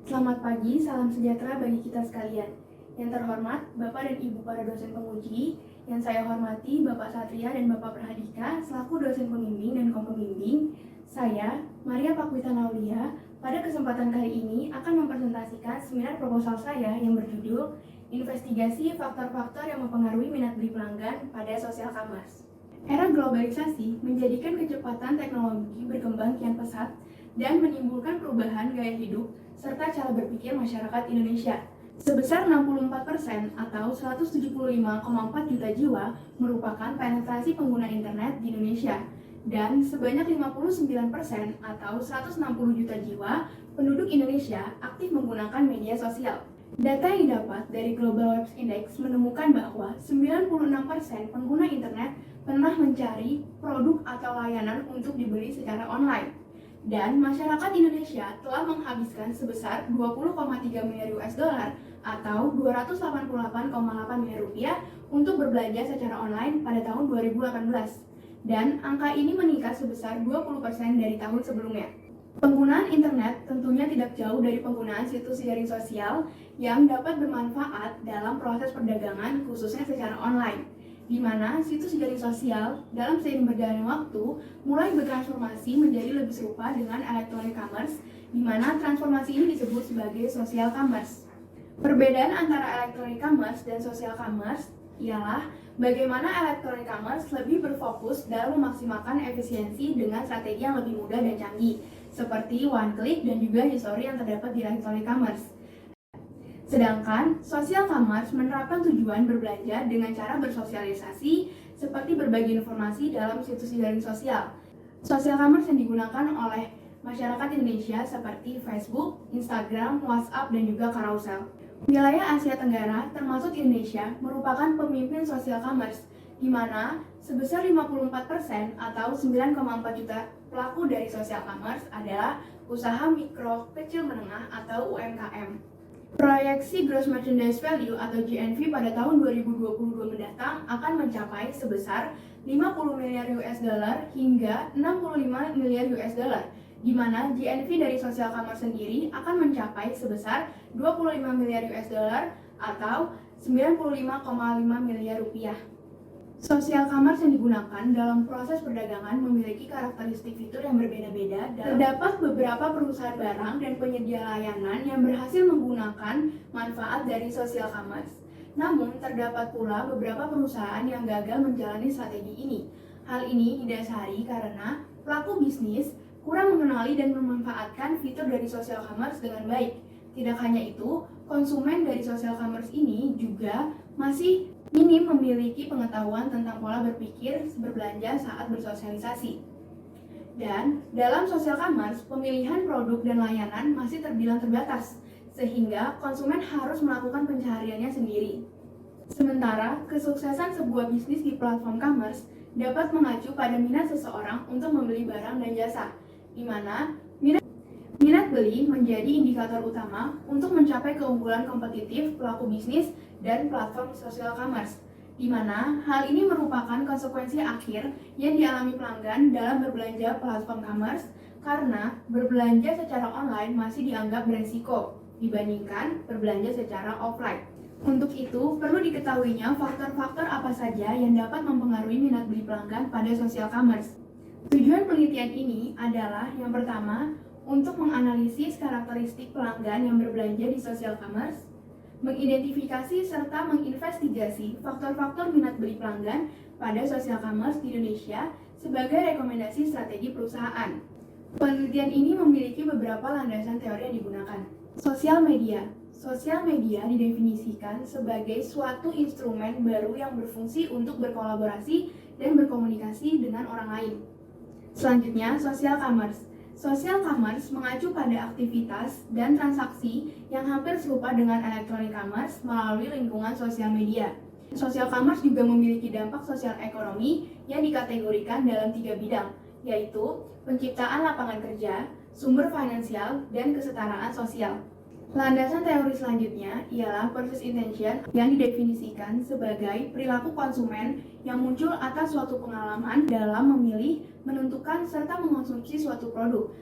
Selamat pagi, salam sejahtera bagi kita sekalian. Yang terhormat, Bapak dan Ibu para dosen penguji, yang saya hormati Bapak Satria dan Bapak Prahadika selaku dosen pembimbing dan kompembimbing, saya, Maria Pakwita Naulia, pada kesempatan kali ini akan mempresentasikan seminar proposal saya yang berjudul Investigasi Faktor-Faktor yang Mempengaruhi Minat Beli Pelanggan pada Social Commerce. Era globalisasi menjadikan kecepatan teknologi berkembang kian pesat dan menimbulkan perubahan gaya hidup serta cara berpikir masyarakat Indonesia. Sebesar 64% atau 175,4 juta jiwa merupakan penetrasi pengguna internet di Indonesia, dan sebanyak 59% atau 160 juta jiwa penduduk Indonesia aktif menggunakan media sosial. Data yang didapat dari Global Web Index menemukan bahwa 96% pengguna internet pernah mencari produk atau layanan untuk dibeli secara online. Dan masyarakat Indonesia telah menghabiskan sebesar 20,3 miliar US dollar atau 288,8 miliar rupiah untuk berbelanja secara online pada tahun 2018. Dan angka ini meningkat sebesar 20% dari tahun sebelumnya. Penggunaan internet tentunya tidak jauh dari penggunaan situs jaring sosial yang dapat bermanfaat dalam proses perdagangan khususnya secara online, di mana situs jaring sosial dalam seiring berjalannya waktu mulai bertransformasi menjadi lebih serupa dengan electronic commerce, di mana transformasi ini disebut sebagai social commerce. Perbedaan antara electronic commerce dan social commerce ialah bagaimana electronic commerce lebih berfokus dalam memaksimalkan efisiensi dengan strategi yang lebih mudah dan canggih, seperti one click dan juga history yang terdapat di electronic commerce. Sedangkan social commerce menerapkan tujuan berbelanja dengan cara bersosialisasi seperti berbagi informasi dalam situs jaring sosial. Social commerce yang digunakan oleh masyarakat Indonesia seperti Facebook, Instagram, WhatsApp, dan juga Carousel. Wilayah Asia Tenggara termasuk Indonesia merupakan pemimpin social commerce, di mana sebesar 54% atau 9,4 juta pelaku dari social commerce adalah usaha mikro, kecil, menengah atau UMKM. Proyeksi Gross Merchandise Value atau GMV pada tahun 2022 mendatang akan mencapai sebesar 50 miliar US dollar hingga 65 miliar US dollar, di mana GMV dari social commerce sendiri akan mencapai sebesar 25 miliar US dollar atau 95,5 miliar rupiah. Social commerce yang digunakan dalam proses perdagangan memiliki karakteristik fitur yang berbeda-beda. Terdapat beberapa perusahaan barang dan penyedia layanan yang berhasil menggunakan manfaat dari social commerce. Namun, terdapat pula beberapa perusahaan yang gagal menjalani strategi ini. Hal ini didasari karena pelaku bisnis kurang mengenali dan memanfaatkan fitur dari social commerce dengan baik. Tidak hanya itu, konsumen dari social commerce ini juga masih minim memiliki pengetahuan tentang pola berpikir berbelanja saat bersosialisasi. Dan dalam social commerce, pemilihan produk dan layanan masih terbilang terbatas, sehingga konsumen harus melakukan pencahariannya sendiri. Sementara, kesuksesan sebuah bisnis di platform commerce dapat mengacu pada minat seseorang untuk membeli barang dan jasa, di mana minat beli menjadi indikator utama untuk mencapai keunggulan kompetitif pelaku bisnis dan platform social commerce, di mana hal ini merupakan konsekuensi akhir yang dialami pelanggan dalam berbelanja platform commerce karena berbelanja secara online masih dianggap beresiko dibandingkan berbelanja secara offline. Untuk itu, perlu diketahuinya faktor-faktor apa saja yang dapat mempengaruhi minat beli pelanggan pada social commerce. Tujuan penelitian ini adalah yang pertama, untuk menganalisis karakteristik pelanggan yang berbelanja di social commerce, mengidentifikasi serta menginvestigasi faktor-faktor minat beli pelanggan pada social commerce di Indonesia sebagai rekomendasi strategi perusahaan. Penelitian ini memiliki beberapa landasan teori yang digunakan. Sosial media. Sosial media didefinisikan sebagai suatu instrumen baru yang berfungsi untuk berkolaborasi dan berkomunikasi dengan orang lain. Selanjutnya, social commerce. Social commerce mengacu pada aktivitas dan transaksi yang hampir serupa dengan electronic commerce melalui lingkungan sosial media. Social commerce juga memiliki dampak sosial ekonomi yang dikategorikan dalam 3 bidang, yaitu penciptaan lapangan kerja, sumber finansial, dan kesetaraan sosial. Landasan teori selanjutnya ialah purchase intention yang didefinisikan sebagai perilaku konsumen yang muncul atas suatu pengalaman dalam memilih, menentukan, serta mengonsumsi suatu produk.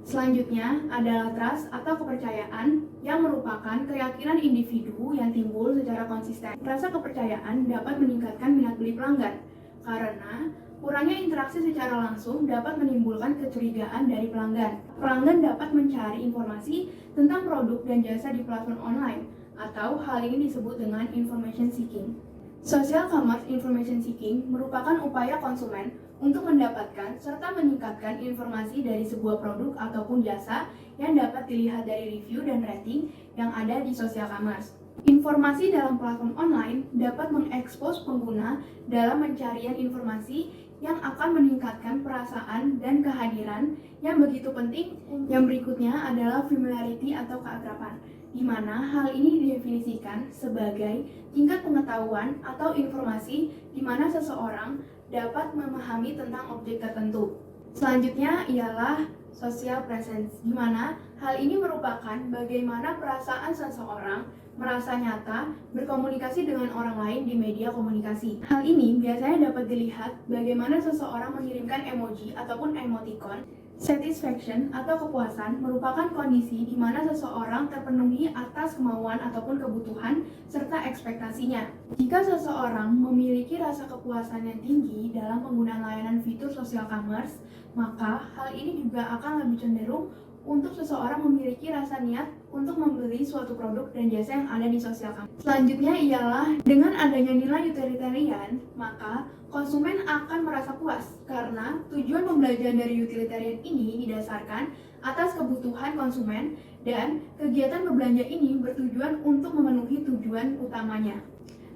Selanjutnya adalah trust atau kepercayaan yang merupakan keyakinan individu yang timbul secara konsisten. Rasa kepercayaan dapat meningkatkan minat beli pelanggan karena kurangnya interaksi secara langsung dapat menimbulkan kecurigaan dari pelanggan. Pelanggan dapat mencari informasi tentang produk dan jasa di platform online, atau hal ini disebut dengan information seeking. Social commerce information seeking merupakan upaya konsumen untuk mendapatkan serta meningkatkan informasi dari sebuah produk ataupun jasa yang dapat dilihat dari review dan rating yang ada di social commerce. Informasi dalam platform online dapat mengekspos pengguna dalam pencarian informasi yang akan meningkatkan perasaan dan kehadiran yang begitu penting. Yang berikutnya adalah familiarity atau keakraban, di mana hal ini didefinisikan sebagai tingkat pengetahuan atau informasi di mana seseorang dapat memahami tentang objek tertentu. Selanjutnya ialah social presence, di mana hal ini merupakan bagaimana perasaan seseorang merasa nyata berkomunikasi dengan orang lain di media komunikasi. Hal ini biasanya dapat dilihat bagaimana seseorang mengirimkan emoji ataupun emoticon. Satisfaction atau kepuasan merupakan kondisi di mana seseorang terpenuhi atas kemauan ataupun kebutuhan serta ekspektasinya. Jika seseorang memiliki rasa kepuasan yang tinggi dalam penggunaan layanan fitur social commerce, maka hal ini juga akan lebih cenderung untuk seseorang memiliki rasa niat untuk membeli suatu produk dan jasa yang ada di social commerce. Selanjutnya ialah dengan adanya nilai utilitarian, maka konsumen akan merasa puas karena tujuan pembelajaran dari utilitarian ini didasarkan atas kebutuhan konsumen dan kegiatan berbelanja ini bertujuan untuk memenuhi tujuan utamanya.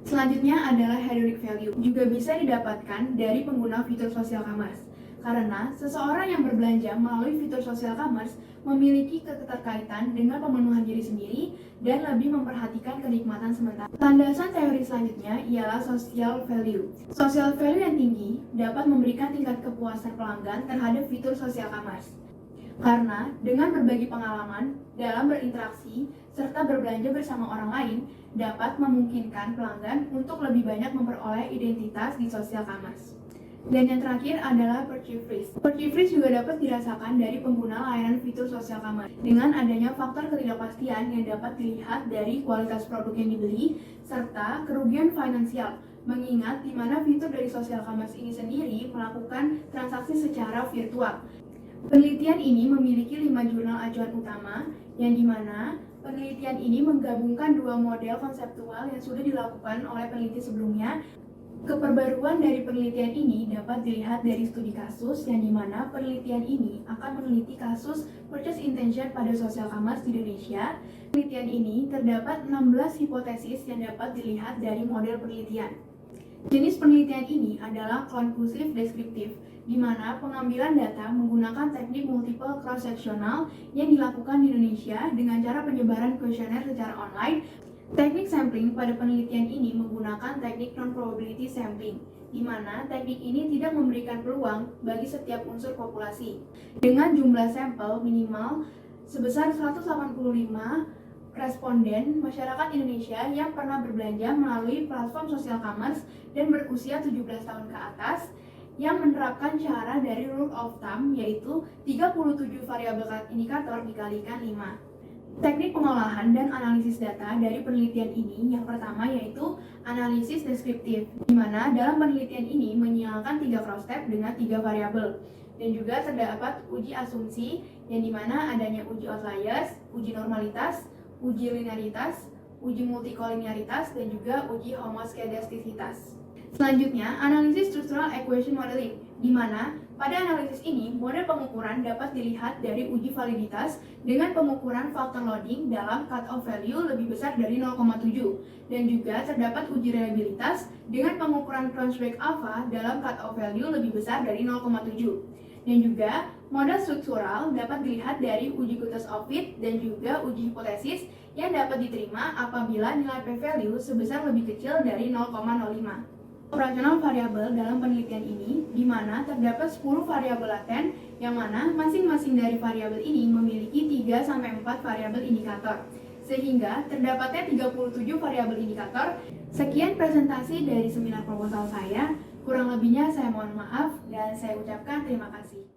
Selanjutnya adalah hedonic value, juga bisa didapatkan dari pengguna fitur social commerce. Karena seseorang yang berbelanja melalui fitur social commerce memiliki keterkaitan dengan pemenuhan diri sendiri dan lebih memperhatikan kenikmatan sementara. Landasan teori selanjutnya ialah social value. Social value yang tinggi dapat memberikan tingkat kepuasan pelanggan terhadap fitur social commerce. Karena dengan berbagi pengalaman dalam berinteraksi serta berbelanja bersama orang lain dapat memungkinkan pelanggan untuk lebih banyak memperoleh identitas di social commerce. Dan yang terakhir adalah purchase risk. Purchase risk juga dapat dirasakan dari pengguna layanan fitur social commerce dengan adanya faktor ketidakpastian yang dapat dilihat dari kualitas produk yang dibeli serta kerugian finansial, mengingat di mana fitur dari social commerce ini sendiri melakukan transaksi secara virtual. Penelitian ini memiliki 5 jurnal acuan utama yang dimana penelitian ini menggabungkan dua model konseptual yang sudah dilakukan oleh peneliti sebelumnya. Keperbaruan dari penelitian ini dapat dilihat dari studi kasus yang dimana penelitian ini akan meneliti kasus purchase intention pada social commerce di Indonesia. Penelitian ini terdapat 16 hipotesis yang dapat dilihat dari model penelitian. Jenis penelitian ini adalah konklusif deskriptif, di mana pengambilan data menggunakan teknik multiple cross-sectional yang dilakukan di Indonesia dengan cara penyebaran kuesioner secara online. Teknik sampling pada penelitian ini menggunakan teknik non-probability sampling, di mana teknik ini tidak memberikan peluang bagi setiap unsur populasi. Dengan jumlah sampel minimal sebesar 185 responden masyarakat Indonesia yang pernah berbelanja melalui platform social commerce dan berusia 17 tahun ke atas, yang menerapkan cara dari rule of thumb, yaitu 37 variabel indikator dikalikan 5. Teknik pengolahan dan analisis data dari penelitian ini yang pertama yaitu analisis deskriptif, di mana dalam penelitian ini menyiapkan 3 cross step dengan 3 variabel, dan juga terdapat uji asumsi yang dimana adanya uji outliers, uji normalitas, uji linearitas, uji multikolinearitas, dan juga uji homoskedastisitas. Selanjutnya, analisis structural equation modeling, di mana pada analisis ini model pengukuran dapat dilihat dari uji validitas dengan pengukuran faktor loading dalam cut-off value lebih besar dari 0,7, dan juga terdapat uji reliabilitas dengan pengukuran Cronchback alpha dalam cut-off value lebih besar dari 0,7. Dan juga model struktural dapat dilihat dari uji Kutas of fit dan juga uji hipotesis yang dapat diterima apabila nilai p-value sebesar lebih kecil dari 0,05. Operasional variabel dalam penelitian ini di mana terdapat 10 variabel laten yang mana masing-masing dari variabel ini memiliki 3-4 variabel indikator, sehingga terdapatnya 37 variabel indikator. Sekian presentasi dari seminar proposal saya, kurang lebihnya saya mohon maaf dan saya ucapkan terima kasih.